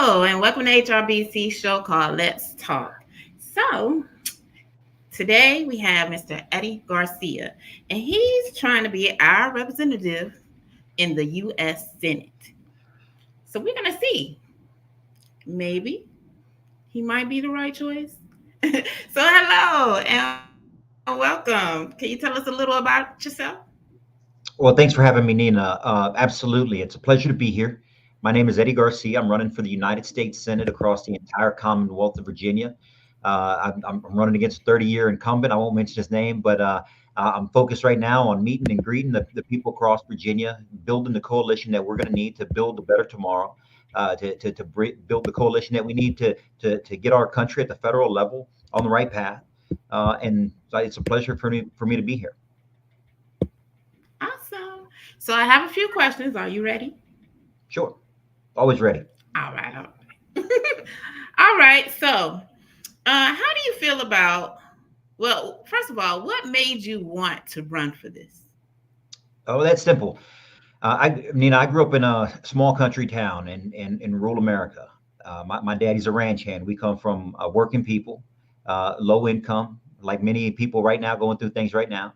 Hello, and welcome to HRBC show called Let's Talk. So, today we have Mr. Eddie Garcia, and he's trying to be our representative in the U.S. Senate. So, we're going to see. Maybe he might be the right choice. So, hello and welcome. Can you tell us a little about yourself? Well, thanks for having me, Nina. Absolutely. It's a pleasure to be here. My name is Eddie Garcia. I'm running for the United States Senate across the entire Commonwealth of Virginia. I'm running against a 30-year incumbent. I won't mention his name, but I'm focused right now on meeting and greeting the people across Virginia, building the coalition that we're going to need to build a better tomorrow, build the coalition that we need to get our country at the federal level on the right path. And so it's a pleasure for me to be here. Awesome. So, I have a few questions. Are you ready? Sure. Always ready. All right. All right. All right. So, how do you feel about? Well, first of all, what made you want to run for this? Oh, that's simple. Nina, I grew up in a small country town in rural America. My daddy's a ranch hand. We come from working people, low income, like many people right now going through things right now.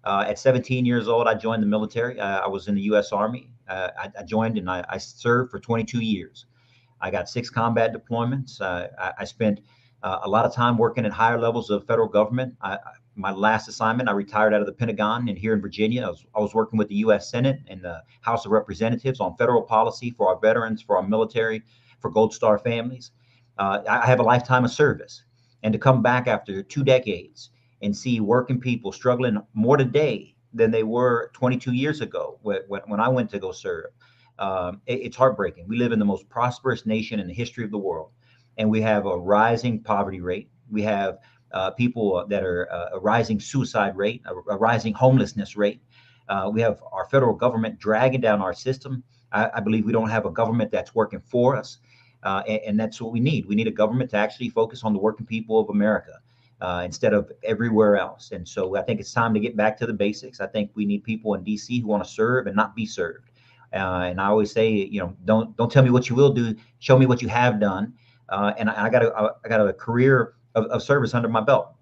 At 17 years old, I joined the military. I was in the U.S. Army. I joined and I served for 22 years. I got 6 combat deployments. I spent a lot of time working at higher levels of federal government. My last assignment, I retired out of the Pentagon, and here in Virginia, I was working with the U.S. Senate and the House of Representatives on federal policy for our veterans, for our military, for Gold Star families. I have a lifetime of service, and to come back after 2 decades and see working people struggling more today than they were 22 years ago when I went to go serve. It's heartbreaking. We live in the most prosperous nation in the history of the world, and we have a rising poverty rate. We have people that are a rising suicide rate, a rising homelessness rate. We have our federal government dragging down our system. I believe we don't have a government that's working for us, and that's what we need. We need a government to actually focus on the working people of America. Instead of everywhere else. And so I think it's time to get back to the basics. I think we need people in DC who want to serve and not be served. And I always say, don't tell me what you will do. Show me what you have done. And I got a career of service under my belt.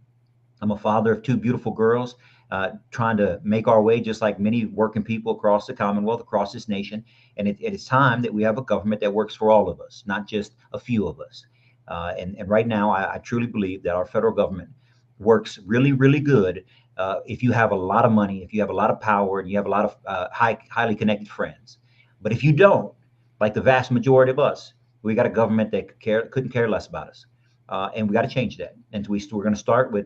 I'm a father of 2 beautiful girls, trying to make our way just like many working people across the Commonwealth, across this nation. And it is time that we have a government that works for all of us, not just a few of us. And right now, I truly believe that our federal government works really, really good if you have a lot of money, if you have a lot of power, and you have a lot of highly connected friends. But if you don't, like the vast majority of us, we got a government that couldn't care less about us. And we got to change that. And we're going to start with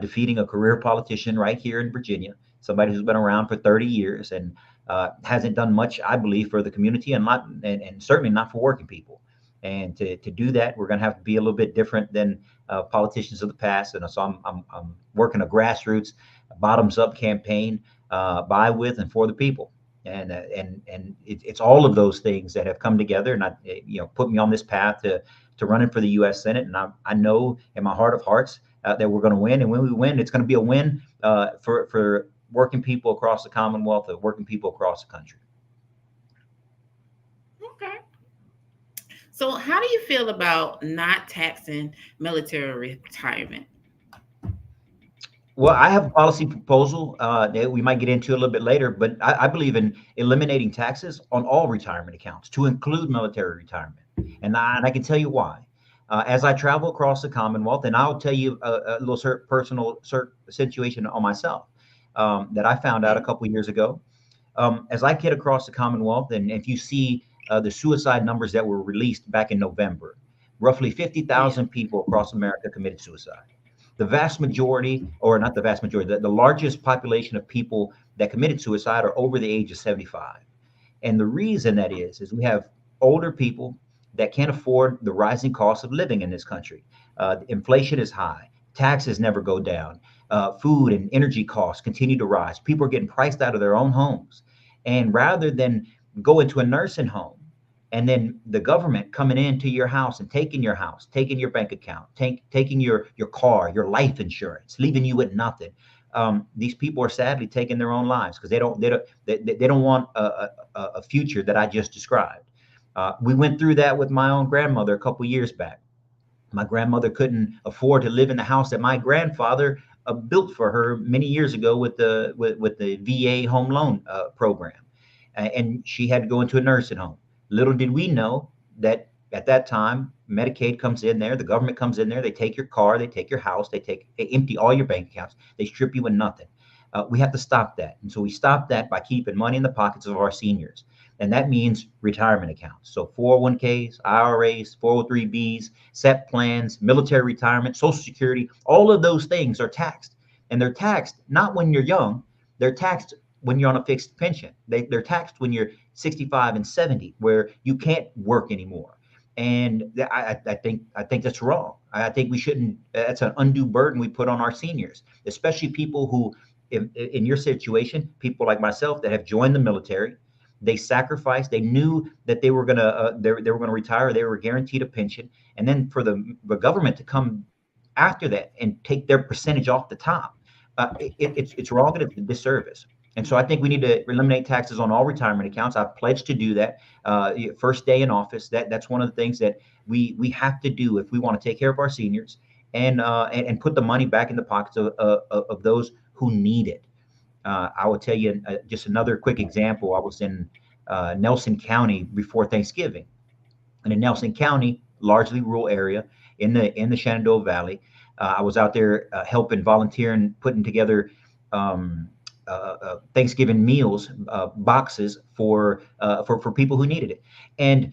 defeating a career politician right here in Virginia, somebody who's been around for 30 years and hasn't done much, I believe, for the community and certainly not for working people. And to do that, we're going to have to be a little bit different than politicians of the past. And so I'm working a grassroots, bottoms up campaign by, with, and for the people. It's all of those things that have come together and put me on this path to running for the U.S. Senate. And I know in my heart of hearts that we're going to win. And when we win, it's going to be a win for working people across the Commonwealth, working people across the country. Okay. So, how do you feel about not taxing military retirement? Well, I have a policy proposal that we might get into a little bit later, but I believe in eliminating taxes on all retirement accounts to include military retirement. And I can tell you why. As I travel across the Commonwealth, and I'll tell you a little personal situation on myself that I found out a couple of years ago. As I get across the Commonwealth, and if you see the suicide numbers that were released back in November, roughly Yeah. 50,000 people across America committed suicide. The vast majority, or not the vast majority, the largest population of people that committed suicide are over the age of 75. And the reason that is we have older people that can't afford the rising cost of living in this country. Inflation is high, taxes never go down, food and energy costs continue to rise. People are getting priced out of their own homes. And rather than go into a nursing home and then the government coming into your house and taking your house, taking your bank account, taking your car, your life insurance, leaving you with nothing. These people are sadly taking their own lives because they don't want a future that I just described. We went through that with my own grandmother a couple years back. My grandmother couldn't afford to live in the house that my grandfather built for her many years ago with the VA home loan program, and she had to go into a nursing home. Little did we know that at that time Medicaid comes in there, the government comes in there, they take your car, they take your house, they empty all your bank accounts, they strip you of nothing. We have to stop that, and so we stop that by keeping money in the pockets of our seniors, and that means retirement accounts. So 401ks, IRAs, 403bs, SEP plans, military retirement, Social Security, all of those things are taxed. And they're taxed not when you're young, they're taxed when you're on a fixed pension. They're taxed when you're 65 and 70, where you can't work anymore. And I think that's wrong. I think we shouldn't. That's an undue burden we put on our seniors, especially people who, in your situation, people like myself that have joined the military. They sacrificed. They knew that they were gonna retire. They were guaranteed a pension, and then for the government to come after that and take their percentage off the top, it's wrong and it's a disservice. And so I think we need to eliminate taxes on all retirement accounts. I've pledged to do that. First day in office. That's one of the things that we have to do if we want to take care of our seniors and put the money back in the pockets of those who need it. I will tell you just another quick example. I was in Nelson County before Thanksgiving, and in Nelson County, largely rural area in the Shenandoah Valley, I was out there helping, volunteering, putting together Thanksgiving meals boxes for people who needed it, and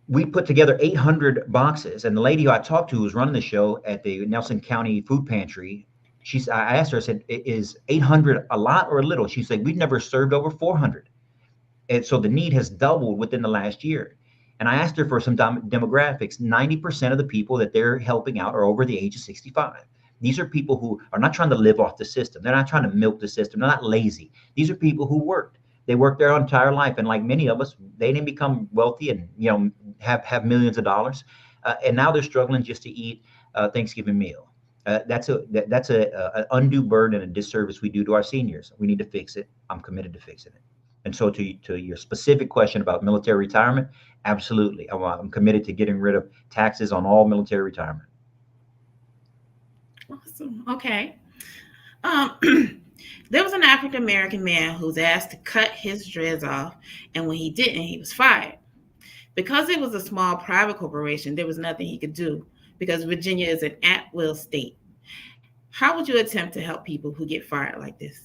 we put together 800 boxes. And the lady who I talked to who was running the show at the Nelson County Food Pantry, I asked her, I said, is 800 a lot or a little? She said, we've never served over 400. And so the need has doubled within the last year. And I asked her for some demographics. 90% of the people that they're helping out are over the age of 65. These are people who are not trying to live off the system. They're not trying to milk the system. They're not lazy. These are people who worked. They worked their entire life. And like many of us, they didn't become wealthy and have millions of dollars. And now they're struggling just to eat a Thanksgiving meal. That's a undue burden and a disservice we do to our seniors. We need to fix it. I'm committed to fixing it. And so to your specific question about military retirement, absolutely. I'm committed to getting rid of taxes on all military retirement. Awesome. Okay. Um, there was an African American man who was asked to cut his dreads off, and when he didn't, he was fired. Because it was a small private corporation, there was nothing he could do because Virginia is an at-will state. How would you attempt to help people who get fired like this?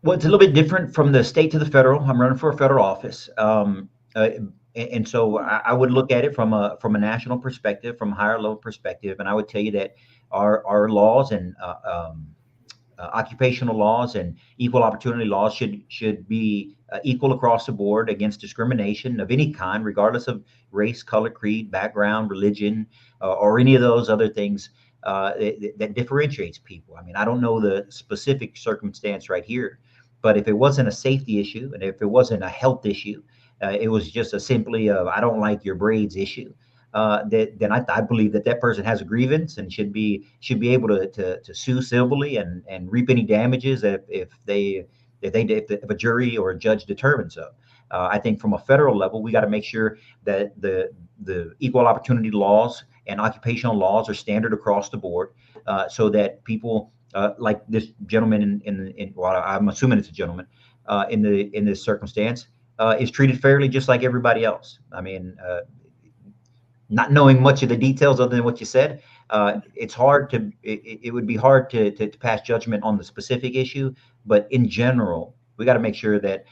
Well, it's a little bit different from the state to the federal. I'm running for a federal office. And so I would look at it from a national perspective, from a higher level perspective, and I would tell you that our laws and occupational laws and equal opportunity laws should be equal across the board against discrimination of any kind, regardless of race, color, creed, background, religion, or any of those other things that differentiates people. I mean, I don't know the specific circumstance right here, but if it wasn't a safety issue and if it wasn't a health issue, it was just a simply I don't like your braids issue. Then I believe that person has a grievance and should be able to sue civilly and reap any damages if a jury or a judge determines so. I think from a federal level, we got to make sure that the equal opportunity laws and occupational laws are standard across the board, so that people like this gentleman well, I'm assuming it's a gentleman in this circumstance is treated fairly, just like everybody else. I mean, not knowing much of the details other than what you said, it would be hard to pass judgment on the specific issue. But in general, we got to make sure that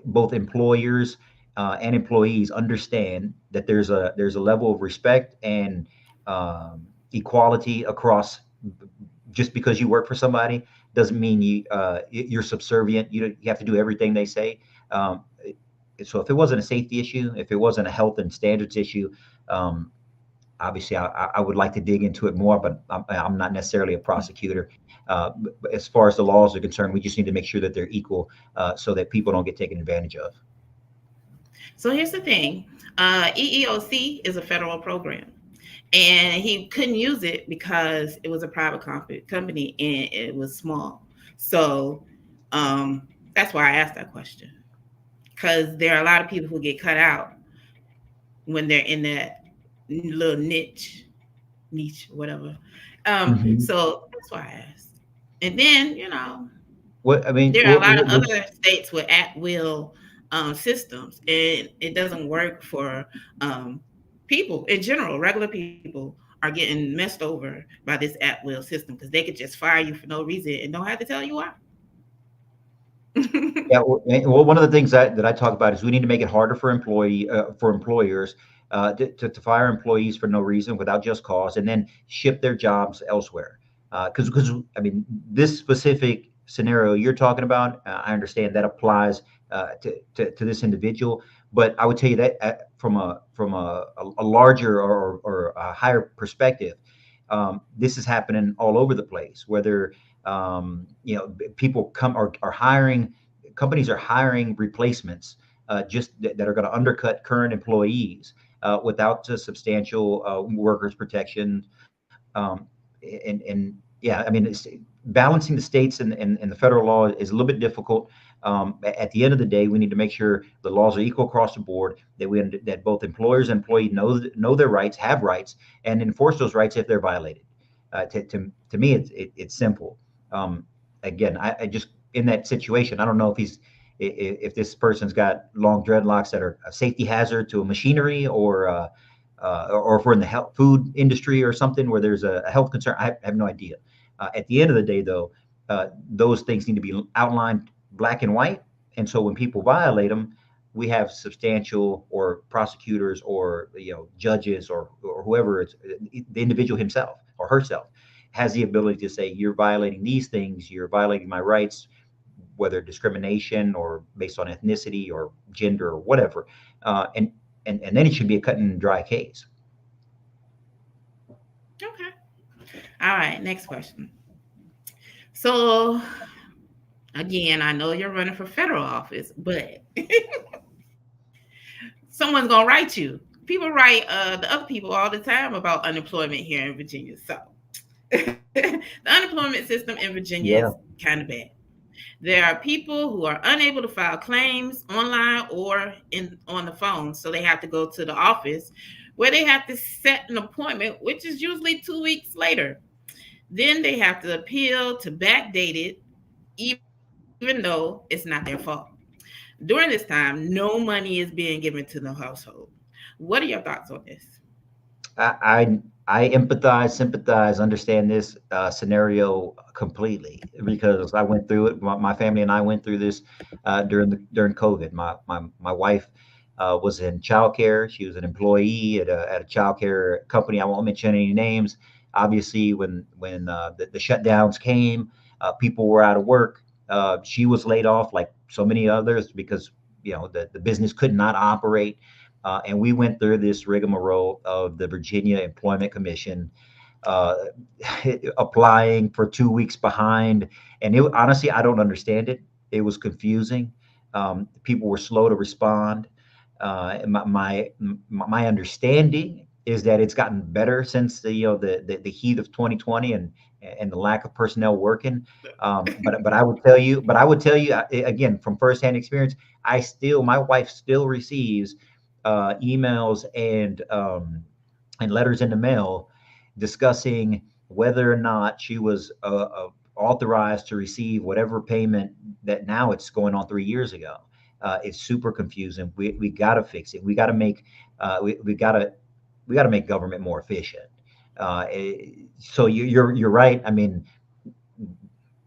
both employers and employees understand that there's a level of respect and equality across. Just because you work for somebody doesn't mean you're subservient. You have to do everything they say. So if it wasn't a safety issue, if it wasn't a health and standards issue, obviously I would like to dig into it more, but I'm not necessarily a prosecutor. But as far as the laws are concerned, we just need to make sure that they're equal, so that people don't get taken advantage of. So here's the thing. EEOC is a federal program, and he couldn't use it because it was a private company and it was small. So that's why I asked that question. because there are a lot of people who get cut out when they're in that little niche, whatever. Mhm. So that's why I asked. And then, What I mean, there are a lot of other states with at will systems, and it doesn't work for people in general. Regular people are getting messed over by this at will system because they could just fire you for no reason and don't have to tell you why. Yeah, well, one of the things that I talk about is we need to make it harder for employers to fire employees for no reason without just cause, and then ship their jobs elsewhere. Because I mean, this specific scenario you're talking about, I understand that applies to this individual, but I would tell you that from a larger or a higher perspective, this is happening all over the place. Whether people are hiring companies are hiring replacements that are going to undercut current employees without substantial workers' protection. And yeah, I mean, balancing the states and the federal law is a little bit difficult. At the end of the day, we need to make sure the laws are equal across the board. That both employers and employees know their rights, have rights, and enforce those rights if they're violated. To me, it's simple. Um, Again, I just in that situation, I don't know if this person's got long dreadlocks that are a safety hazard to a machinery, or if we're in the health food industry or something where there's a health concern. I have no idea. At the end of the day, though, those things need to be outlined black and white. And so when people violate them, we have substantial or prosecutors or judges or whoever it's the individual himself or herself has the ability to say you're violating these things, you're violating my rights, whether discrimination or based on ethnicity or gender or whatever, and then it should be a cut and dry case. Okay. All right. Next question. So again, I know you're running for federal office, but someone's gonna write you. People write the other people all the time about unemployment here in Virginia. So the unemployment system in Virginia Yeah. is kind of bad. There are people who are unable to file claims online or in on the phone, so they have to go to the office where they have to set an appointment, which is usually 2 weeks later. Then they have to appeal to backdate it, even though it's not their fault. During this time, no money is being given to the household. What are your thoughts on this? I empathize, sympathize, understand this scenario completely because I went through it. My family and I went through this during COVID. My wife was in childcare. She was an employee at a childcare company. I won't mention any names. Obviously, when the shutdowns came, people were out of work. She was laid off like so many others because the business could not operate. And we went through this rigmarole of the Virginia Employment Commission, uh, applying for 2 weeks behind. And honestly, I don't understand it. It was confusing. People were slow to respond. My understanding is that it's gotten better since the heat of 2020 and the lack of personnel working. But I would tell you again from firsthand experience. My wife still receives emails and letters in the mail discussing whether or not she was authorized to receive whatever payment that now it's going on 3 years ago. It's super confusing. We got to fix it. We got to make government more efficient. So you're right. I mean,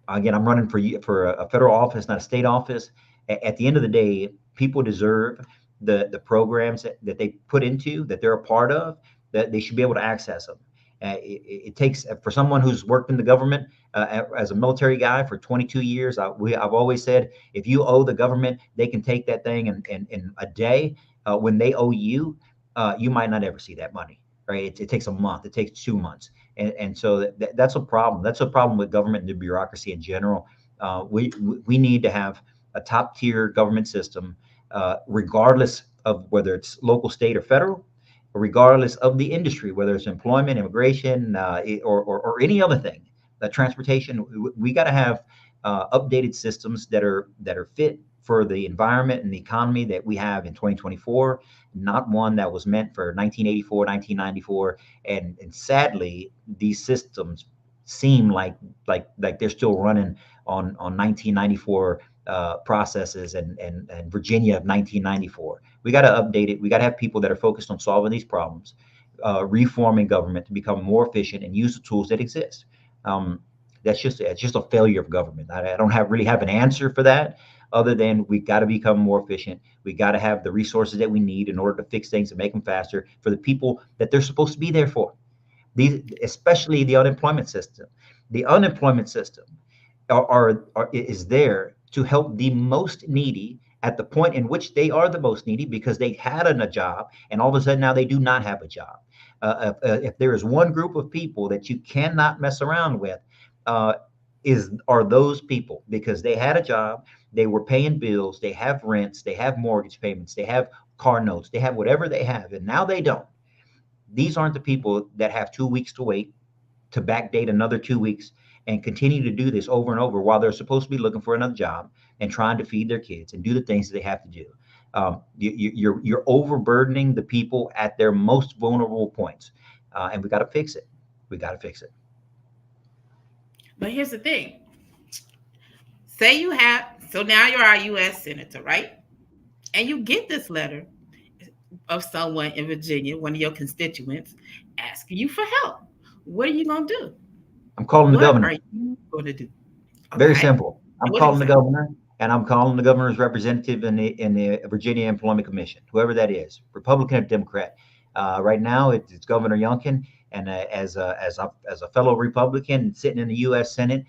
again, I'm running for a federal office, not a state office. At the end of the day, people deserve the programs that they put into that they're a part of, that they should be able to access them. It takes for someone who's worked in the government as a military guy for 22 years. I've always said if you owe the government, they can take that thing in a day. When they owe you, you might not ever see that money. Right? It takes a month. It takes 2 months, and so that's a problem. That's a problem with government and the bureaucracy in general. We need to have a top tier government system, regardless of whether it's local, state, or federal, regardless of the industry, whether it's employment, immigration, or any other thing, transportation. We got to have updated systems that are fit for the environment and the economy that we have in 2024, not one that was meant for 1984, 1994. And sadly, these systems seem like they're still running on 1994 processes and Virginia of 1994. We got to update it. We got to have people that are focused on solving these problems, reforming government to become more efficient and use the tools that exist. Um, it's just a failure of government. I don't really have an answer for that, other than we got to become more efficient. We got to have the resources that we need in order to fix things and make them faster for the people that they're supposed to be there for. These, especially the unemployment system. The unemployment system is there to help the most needy at the point in which they are the most needy because they had a job and all of a sudden now they do not have a job. If there is one group of people that you cannot mess around with, uh, are those people, because they had a job, they were paying bills, they have rents, they have mortgage payments, they have car notes, they have whatever they have, and now they don't. These aren't the people that have 2 weeks to wait to backdate another 2 weeks and continue to do this over and over while they're supposed to be looking for another job and trying to feed their kids and do the things that they have to do. You're overburdening the people at their most vulnerable points, and we got to fix it. We got to fix it. But here's the thing. Say you have, so now you're our U.S. Senator, right? And you get this letter of someone in Virginia, one of your constituents, asking you for help. What are you going to do? I'm calling the What are governor. you going to do? Very Okay. simple. I'm What do you calling the say? governor, and I'm calling the governor's representative in the Virginia Employment Commission, whoever that is, Republican or Democrat. Right now, it's Governor Youngkin, and as a fellow Republican sitting in the U.S. Senate,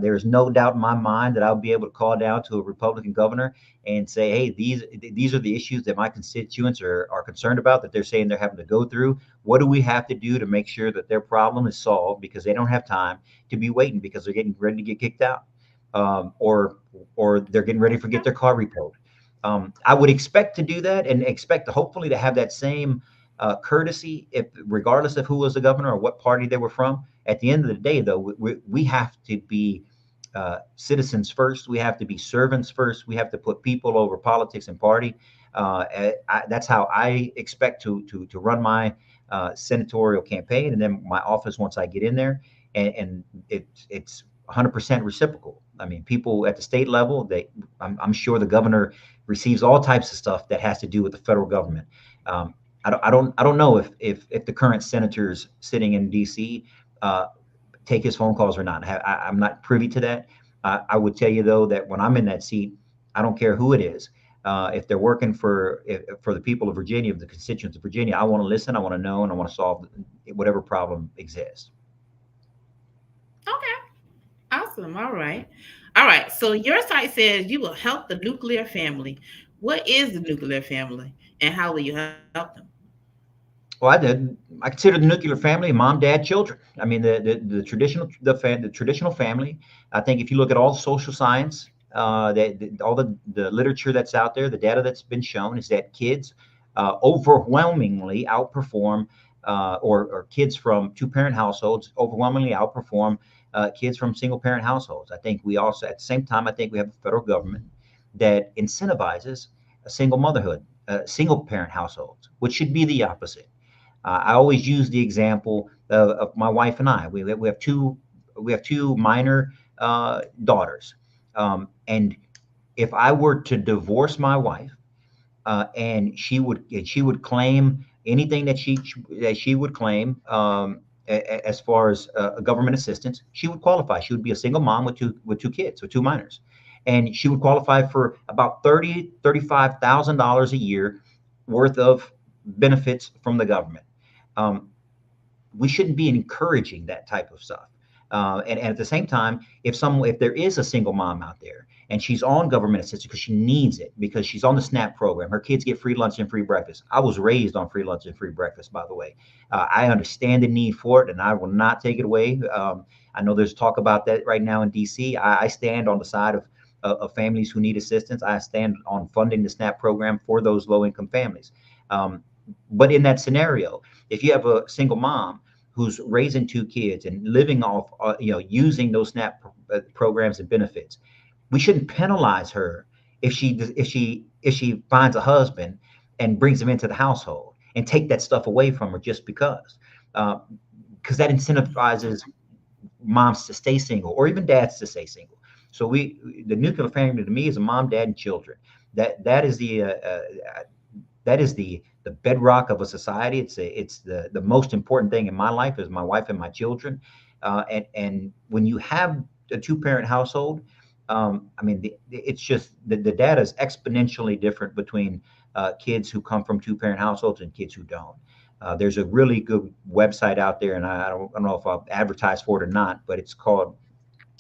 there is no doubt in my mind that I'll be able to call down to a Republican governor and say, "Hey, these are the issues that my constituents are concerned about, that they're saying they're having to go through. What do we have to do to make sure that their problem is solved because they don't have time to be waiting because they're getting ready to get kicked out, or they're getting ready to get their car repoed." I would expect to do that and expect to hopefully to have that same courtesy, if regardless of who was the governor or what party they were from. At the end of the day, though, we have to be citizens first. We have to be servants first. We have to put people over politics and party. That's how I expect to run my senatorial campaign, and then my office once I get in there, and it's 100% reciprocal. I mean, people at the state level, I'm sure the governor receives all types of stuff that has to do with the federal government. Um, I don't know if the current senators sitting in D.C. Take his phone calls or not. I'm not privy to that. I would tell you though that when I'm in that seat, I don't care who it is. If they're working for the people of Virginia, the constituents of Virginia, I want to listen. I want to know, and I want to solve whatever problem exists. Okay. Awesome. All right. All right. So your site says you will help the nuclear family. What is the nuclear family and how will you help them? Well, I consider the nuclear family mom, dad, children. I mean, the traditional the traditional family. I think if you look at all the social science, all the literature that's out there, the data that's been shown is that kids overwhelmingly outperform, or kids from two-parent households overwhelmingly outperform kids from single-parent households. I think we also, at the same time, I think we have a federal government that incentivizes a single motherhood, single-parent households, which should be the opposite. I always use the example of my wife and I. We have two minor daughters, and if I were to divorce my wife, and she would claim anything that she would claim, as far as government assistance, she would qualify. She would be a single mom with two kids, with two minors, and she would qualify for about $35,000 a year worth of benefits from the government. Um, we shouldn't be encouraging that type of stuff. And at the same time, if there is a single mom out there and she's on government assistance because she needs it, because she's on the SNAP program, her kids get free lunch and free breakfast. I was raised on free lunch and free breakfast, by the way. I understand the need for it, and I will not take it away. I know there's talk about that right now in DC. I stand on the side of families who need assistance. I stand on funding the SNAP program for those low income families. Um, but in that scenario, if you have a single mom who's raising two kids and living off, using those SNAP programs and benefits, we shouldn't penalize her if she finds a husband and brings him into the household and take that stuff away from her just uh, because that incentivizes moms to stay single or even dads to stay single. So the nuclear family to me is a mom, dad, and children. That is the bedrock of a society. It's the most important thing in my life is my wife and my children. And when you have a two-parent household, I mean, it's just the data is exponentially different between kids who come from two-parent households and kids who don't. There's a really good website out there, and I don't know if I'll advertise for it or not, but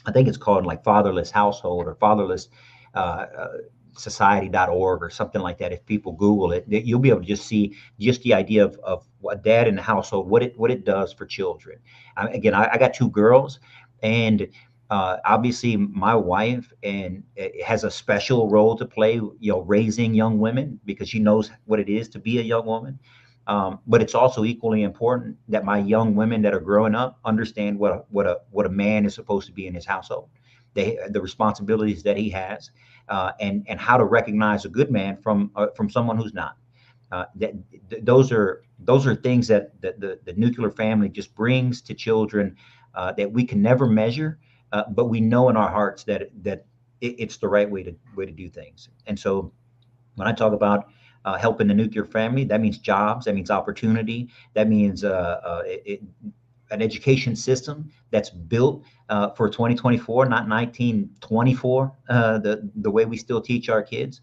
I think it's called like Fatherless Household or Fatherless uh, uh, Society.org or something like that. If people Google it, you'll be able to just see just the idea of what dad in the household, what it does for children. Again, I got two girls, and obviously my wife and has a special role to play, raising young women because she knows what it is to be a young woman. But it's also equally important that my young women that are growing up understand what a man is supposed to be in his household, the responsibilities that he has, and how to recognize a good man from someone who's not. Those are things that the nuclear family just brings to children that we can never measure, but we know in our hearts that it's the right way to do things. And so when I talk about helping the nuclear family, that means jobs, that means opportunity, that means an education system that's built for 2024, not 1924. The way we still teach our kids.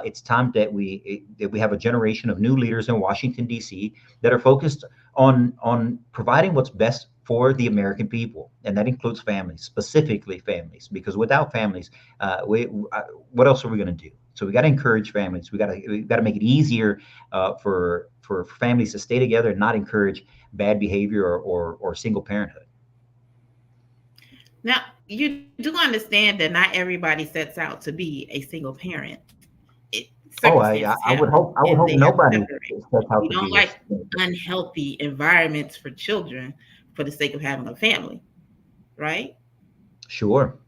It's time that we have a generation of new leaders in Washington D.C. that are focused on providing what's best for the American people, and that includes families, specifically families, because without families, what else are we going to do? So we got to encourage families. We got to make it easier for families to stay together and not encourage bad behavior or single parenthood. Now, you do understand that not everybody sets out to be a single parent. Oh, Circumstances I would happen hope and they have to nobody separate. sets out We to don't be a. like unhealthy environments for children for the sake of having a family, right? Sure.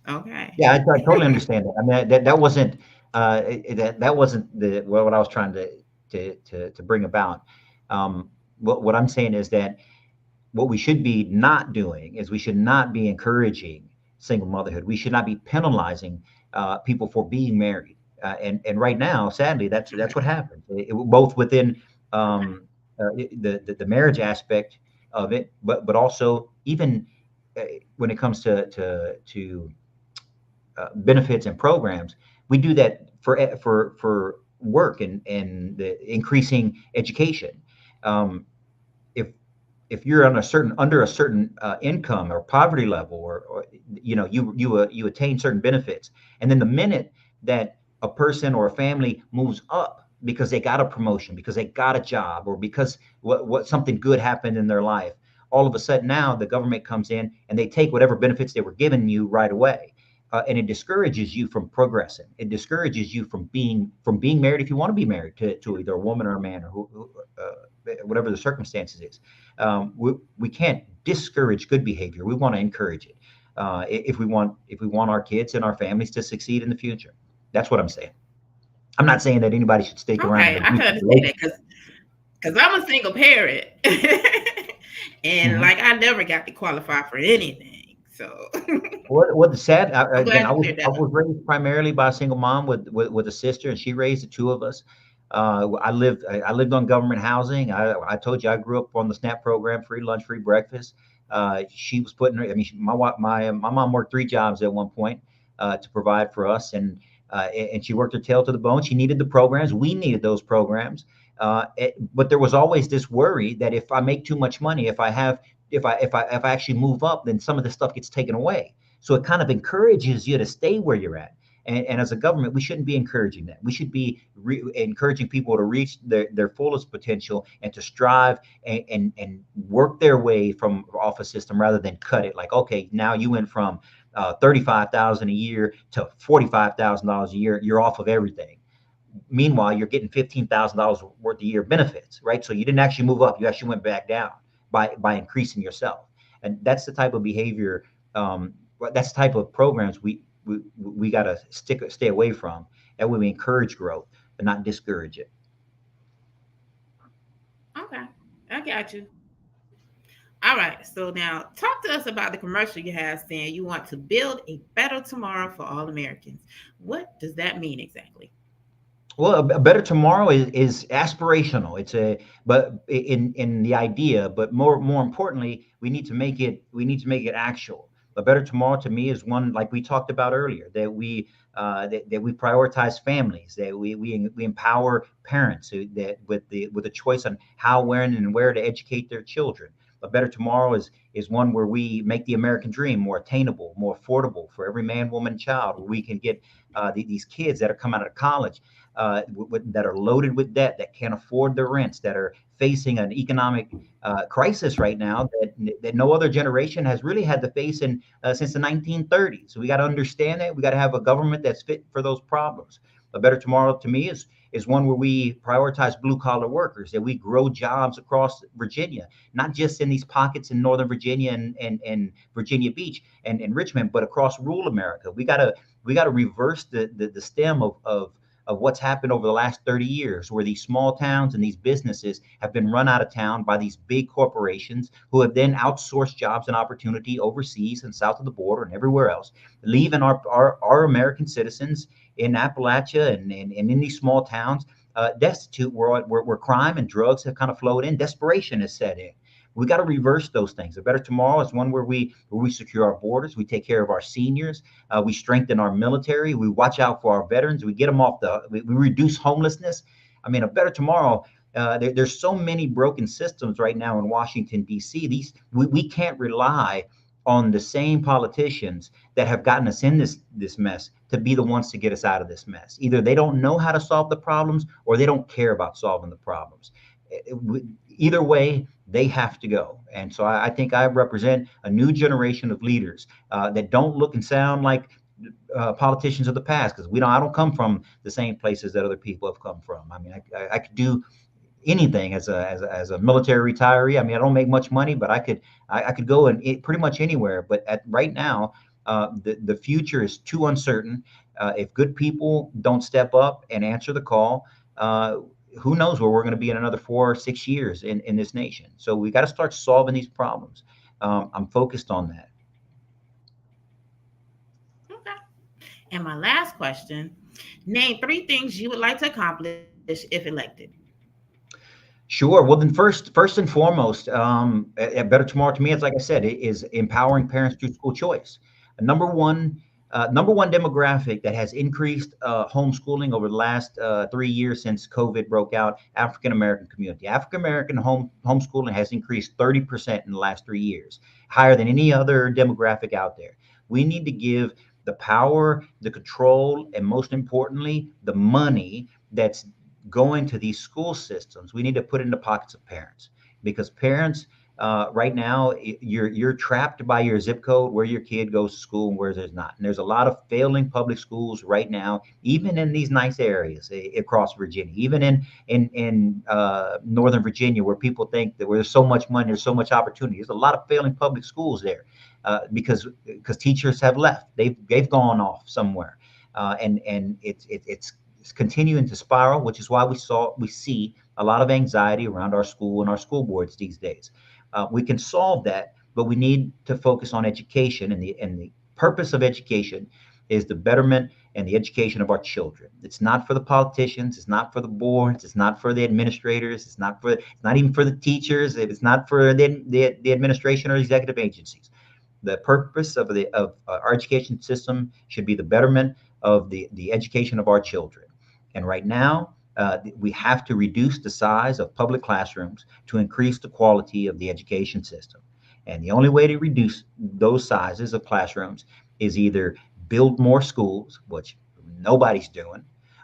Okay. Yeah, I totally understand that. I mean, that wasn't that wasn't what I was trying to bring about. What I'm saying is that what we should be not doing is we should not be encouraging single motherhood. We should not be penalizing people for being married. And right now, sadly, that's what Okay. happens. Both within Okay. the marriage aspect of it, but also even when it comes to benefits and programs, we do that for work and the increasing education. Um, if if you're on a certain under a certain income or poverty level, or you attain certain benefits, and then the minute that a person or a family moves up because they got a promotion, because they got a job, or because what something good happened in their life, all of a sudden now the government comes in and they take whatever benefits they were giving you right away. And it discourages you from progressing. It discourages you from being married if you want to be married to either a woman or a man or whatever the circumstances is. We can't discourage good behavior. We want to encourage it if we want our kids and our families to succeed in the future. That's what I'm saying. I'm not saying that anybody should stick around in Okay. an I can abusive understand that relationship. because I'm a single parent. And Mhm. like I never got to qualify for anything. So What the sad I'm again? glad I you was cleared I that up. was raised primarily by a single mom with a sister, and she raised the two of us. I lived on government housing. I told you I grew up on the SNAP program, free lunch, free breakfast. She was putting her. I mean, my mom worked three jobs at one point to provide for us, and she worked her tail to the bone. She needed the programs. We needed those programs. But there was always this worry that if I make too much money, if I actually move up, then some of this stuff gets taken away. So it kind of encourages you to stay where you're at. And as a government, we shouldn't be encouraging that. We should be encouraging people to reach their fullest potential and to strive and work their way from off a system rather than cut it. Like, okay, now you went from 35,000 a year to $45,000 a year. You're off of everything. Meanwhile, you're getting $15,000 worth of year benefits, right? So you didn't actually move up; you actually went back down by increasing yourself. And that's the type of behavior. That's the type of programs we got to stay away from. That way we encourage growth, but not discourage it. Okay, I got you. All right, so now talk to us about the commercial you have saying you want to build a better tomorrow for all Americans. What does that mean exactly? Well, a better tomorrow is aspirational. It's a but in the idea, but more importantly, we need to make it actual. A better tomorrow to me is one like we talked about earlier, that we prioritize families, that we empower parents that with a choice on how, when, and where to educate their children. A better tomorrow is one where we make the American dream more attainable, more affordable for every man, woman, child. Where we can get these kids that are coming out of college that are loaded with debt, that can't afford their rents, that are facing an economic crisis right now that no other generation has really had to face in since the 1930s. So we got to understand that we got to have a government that's fit for those problems. A better tomorrow to me is one where we prioritize blue collar workers, that we grow jobs across Virginia, not just in these pockets in Northern Virginia and Virginia Beach and Richmond, but across rural America. We got to reverse the stem of what's happened over the last 30 years, where these small towns and these businesses have been run out of town by these big corporations who have then outsourced jobs and opportunity overseas and south of the border and everywhere else, leaving our American citizens in Appalachia and in these small towns destitute, where crime and drugs have kind of flowed in. Desperation has set in. We got to reverse those things. A better tomorrow is one where we secure our borders, we take care of our seniors, we strengthen our military, we watch out for our veterans, we get them off we reduce homelessness. I mean, a better tomorrow. There's so many broken systems right now in Washington D.C. We can't rely on the same politicians that have gotten us in this mess to be the ones to get us out of this mess. Either they don't know how to solve the problems or they don't care about solving the problems. Either way, they have to go. And so I think I represent a new generation of leaders that don't look and sound like politicians of the past, because I don't come from the same places that other people have come from. I mean, I could do anything as a military retiree. I mean, I don't make much money, but I could go pretty much anywhere. But right now, the future is too uncertain. If good people don't step up and answer the call, who knows where we're going to be in another 4 or 6 years in this nation. So we got to start solving these problems. I'm focused on that. Okay. And my last question, name three things you would like to accomplish if elected. Sure. Well, then first and foremost, a better tomorrow to me, is like I said, it is empowering parents through school choice. Number one, number one demographic that has increased homeschooling over the last 3 years since COVID broke out: African American community. African American homeschooling has increased 30% in the last 3 years, higher than any other demographic out there. We need to give the power, the control, and most importantly, the money that's going to these school systems. We need to put it in the pockets of parents, because parents right now, you're trapped by your zip code, where your kid goes to school and where there's not. And there's a lot of failing public schools right now, even in these nice areas across Virginia, even in Northern Virginia, where people think that where there's so much money, there's so much opportunity. There's a lot of failing public schools there because teachers have left. They've gone off somewhere, and it's continuing to spiral, which is why we see a lot of anxiety around our school and our school boards these days. We can solve that, but we need to focus on education, and the purpose of education is the betterment and the education of our children. It's not for the politicians, it's not for the boards, it's not for the administrators, it's not even for the teachers, it's not for the administration or executive agencies. The purpose of our education system should be the betterment of the education of our children. And right now, we have to reduce the size of public classrooms to increase the quality of the education system. And the only way to reduce those sizes of classrooms is either build more schools, which nobody's doing,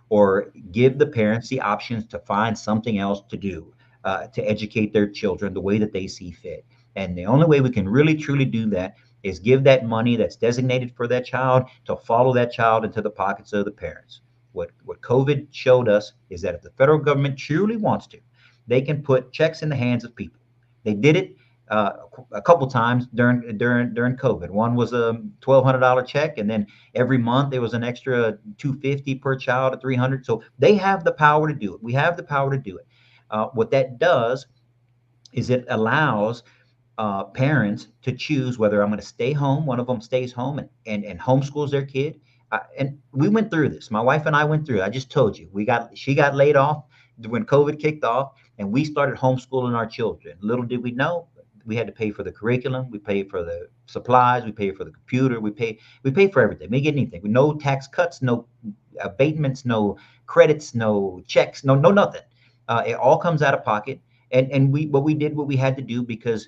or give the parents the options to find something else to do to educate their children the way that they see fit. And the only way we can really truly do that is give that money that's designated for that child to follow that child into the pockets of the parents. What COVID showed us is that if the federal government truly wants to, they can put checks in the hands of people. They did it a couple times during COVID. One was a $1,200 check, and then every month there was an extra 250 per child at 300. So they have the power to do it. We have the power to do it. What that does is it allows parents to choose whether I'm going to stay home. One of them stays home and homeschools their kid. And we went through this. My wife and I went through it. I just told you, she got laid off when COVID kicked off, and we started homeschooling our children. Little did we know, we had to pay for the curriculum, we paid for the supplies, we paid for the computer, we pay for everything. We get anything. No tax cuts, no abatements, no credits, no checks, no nothing. It all comes out of pocket. And we did what we had to do because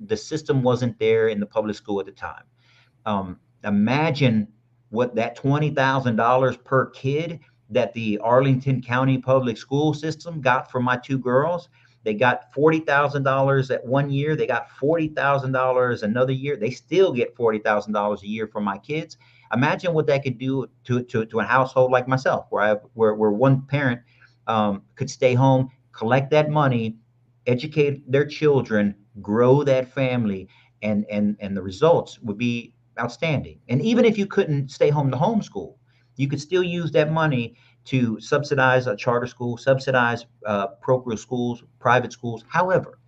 the system wasn't there in the public school at the time. Imagine what that $20,000 per kid that the Arlington County public school system got for my two girls. They got $40,000 at one year. They got $40,000 another year. They still get $40,000 a year from my kids. Imagine what that could do to a household like myself, where one parent could stay home, collect that money, educate their children, grow that family, and the results would be outstanding. And even if you couldn't stay home to homeschool, you could still use that money to subsidize a charter school, subsidize parochial schools, private schools, however.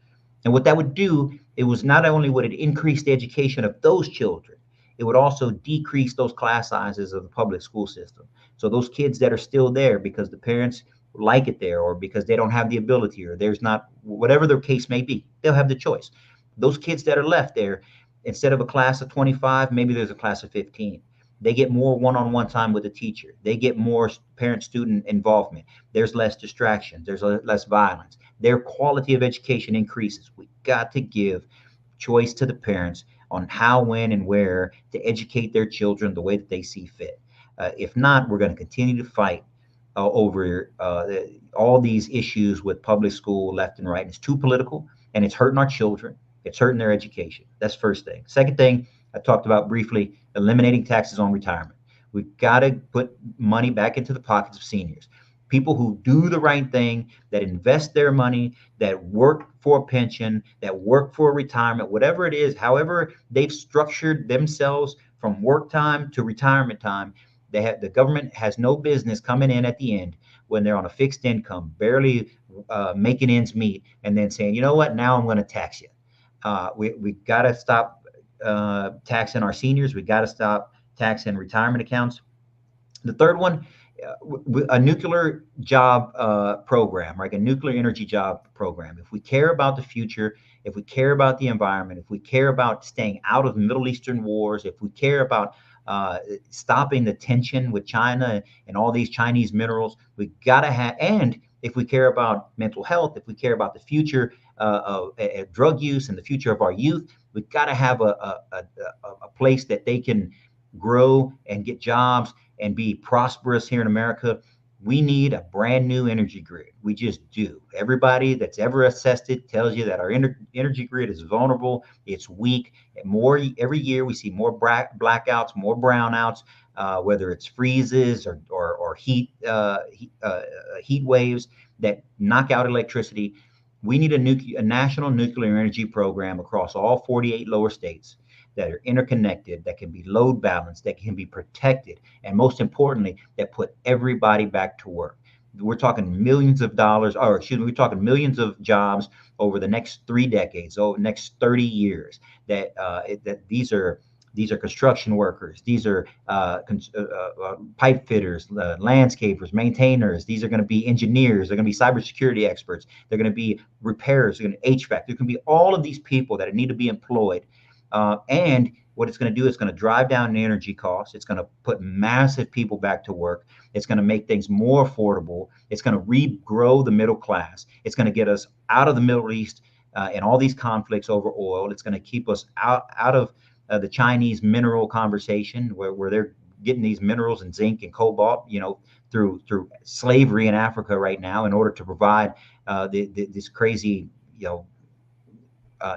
And what that would do, it was not only would it increase the education of those children, it would also decrease those class sizes of the public school system. So those kids that are still there because the parents like it there, or because they don't have the ability, or there's not, whatever their case may be, they'll have the choice. Those kids that are left there, instead of a class of 25, maybe there's a class of 15. They get more one-on-one time with the teacher. They get more parent-student involvement. There's less distractions. There's less violence. Their quality of education increases. We got to give choice to the parents on how, when, and where to educate their children the way that they see fit. If not, we're going to continue to fight over all these issues with public school left and right. And it's too political, and it's hurting our children. It's hurting their education. That's first thing. Second thing I talked about briefly, eliminating taxes on retirement. We've got to put money back into the pockets of seniors. People who do the right thing, that invest their money, that work for a pension, that work for a retirement, whatever it is, however they've structured themselves from work time to retirement time, the government has no business coming in at the end when they're on a fixed income, barely making ends meet, and then saying, you know what, now I'm going to tax you. We got to stop taxing our seniors. We got to stop taxing retirement accounts. The third one, a nuclear job program, like a nuclear energy job program. If we care about the future, if we care about the environment, if we care about staying out of Middle Eastern wars, if we care about stopping the tension with China and all these Chinese minerals, we got to have, and if we care about mental health, if we care about the future of drug use and the future of our youth, we've got to have a place that they can grow and get jobs and be prosperous here in America. We need a brand new energy grid. We just do. Everybody that's ever assessed it tells you that our energy grid is vulnerable. It's weak. And more every year, we see more blackouts, more brownouts, whether it's freezes or heat waves that knock out electricity. We need a national nuclear energy program across all 48 lower states that are interconnected, that can be load balanced, that can be protected, and most importantly, that put everybody back to work. We're talking millions of dollars, or excuse me, we're talking millions of jobs over the next 3 decades, over the next 30 years. That these are construction workers, these are pipe fitters, landscapers, maintainers. These are going to be engineers. They're going to be cybersecurity experts. They're going to be repairers. They're going to HVAC. There can be all of these people that need to be employed. And what it's going to do is going to drive down the energy costs. It's going to put massive people back to work. It's going to make things more affordable. It's going to regrow the middle class. It's going to get us out of the Middle East and all these conflicts over oil. It's going to keep us out of the Chinese mineral conversation, where they're getting these minerals and zinc and cobalt, through slavery in Africa right now, in order to provide this crazy,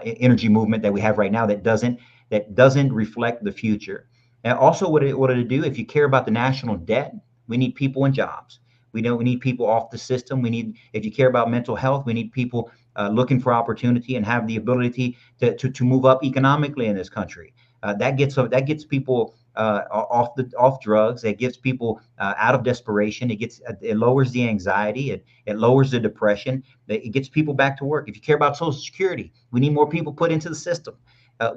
energy movement that we have right now that doesn't reflect the future. And also, what it'll do, if you care about the national debt, we need people and jobs. We need people off the system. If you care about mental health, we need people looking for opportunity and have the ability to move up economically in this country. That gets people off drugs. It gets people out of desperation. It lowers the anxiety. It lowers the depression. It gets people back to work. If you care about Social Security, we need more people put into the system.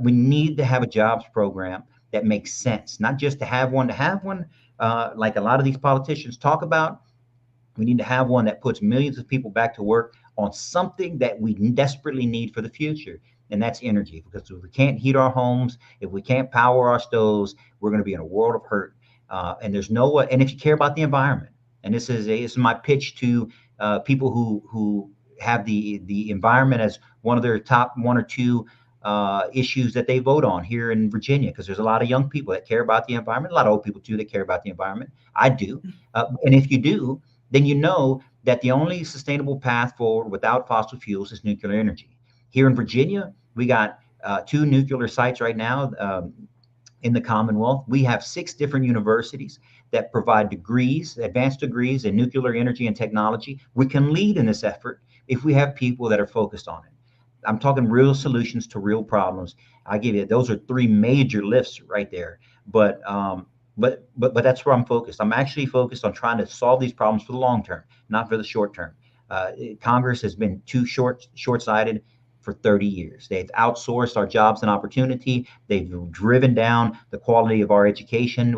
We need to have a jobs program that makes sense, not just to have one, like a lot of these politicians talk about. We need to have one that puts millions of people back to work on something that we desperately need for the future. And that's energy. Because if we can't heat our homes, if we can't power our stoves, we're going to be in a world of hurt. And there's no, and if you care about the environment, and this is my pitch to people who have the environment as one of their top one or two issues that they vote on here in Virginia, because there's a lot of young people that care about the environment, a lot of old people too that care about the environment. I do. And if you do, then you know that the only sustainable path forward without fossil fuels is nuclear energy. Here in Virginia, we got two nuclear sites right now. In the Commonwealth, we have 6 different universities that provide degrees, advanced degrees in nuclear energy and technology. We can lead in this effort if we have people that are focused on it. I'm talking real solutions to real problems. I give you those are 3 major lifts right there. But that's where I'm focused. I'm actually focused on trying to solve these problems for the long term, not for the short term. Congress has been too short-sighted for 30 years. They've outsourced our jobs and opportunity. They've driven down the quality of our education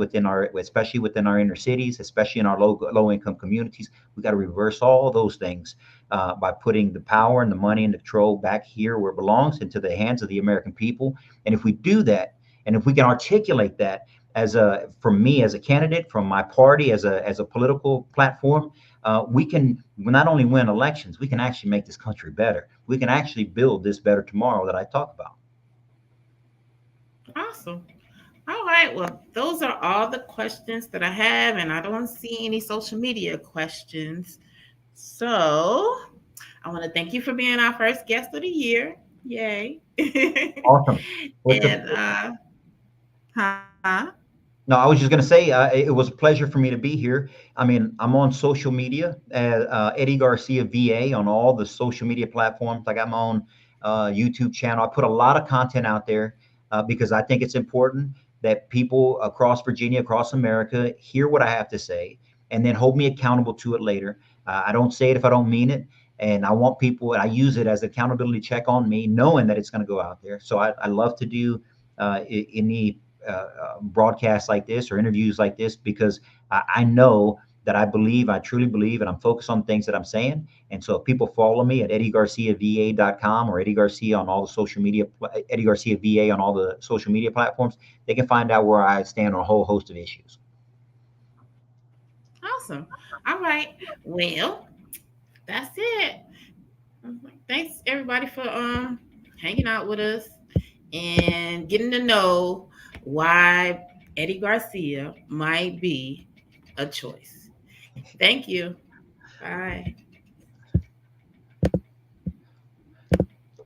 especially within our inner cities, especially in our low income communities. We got to reverse all those things by putting the power and the money and the control back here where it belongs, into the hands of the American people. And if we do that, and if we can articulate that from me as a candidate, from my party as a political platform, we can not only win elections, we can actually make this country better. We can actually build this better tomorrow that I talk about. Awesome. All right. Well, those are all the questions that I have, and I don't see any social media questions. So I want to thank you for being our first guest of the year. Yay. Awesome. What's the and huh? No, I was just going to say it was a pleasure for me to be here. I mean, I'm on social media, Eddie Garcia VA, on all the social media platforms. I got my own YouTube channel. I put a lot of content out there because I think it's important that people across Virginia, across America, hear what I have to say and then hold me accountable to it later. I don't say it if I don't mean it. And I want people, I use it as an accountability check on me, knowing that it's going to go out there. So I love to do any broadcasts like this or interviews like this, because I know that I truly believe, and I'm focused on things that I'm saying. And so if people follow me at eddiegarciava.com or Eddie Garcia on all the social media, Eddie Garcia VA on all the social media platforms, they can find out where I stand on a whole host of issues. Awesome. All right. Well, that's it. Thanks everybody for hanging out with us and getting to know why Eddie Garcia might be a choice. Thank you. Bye.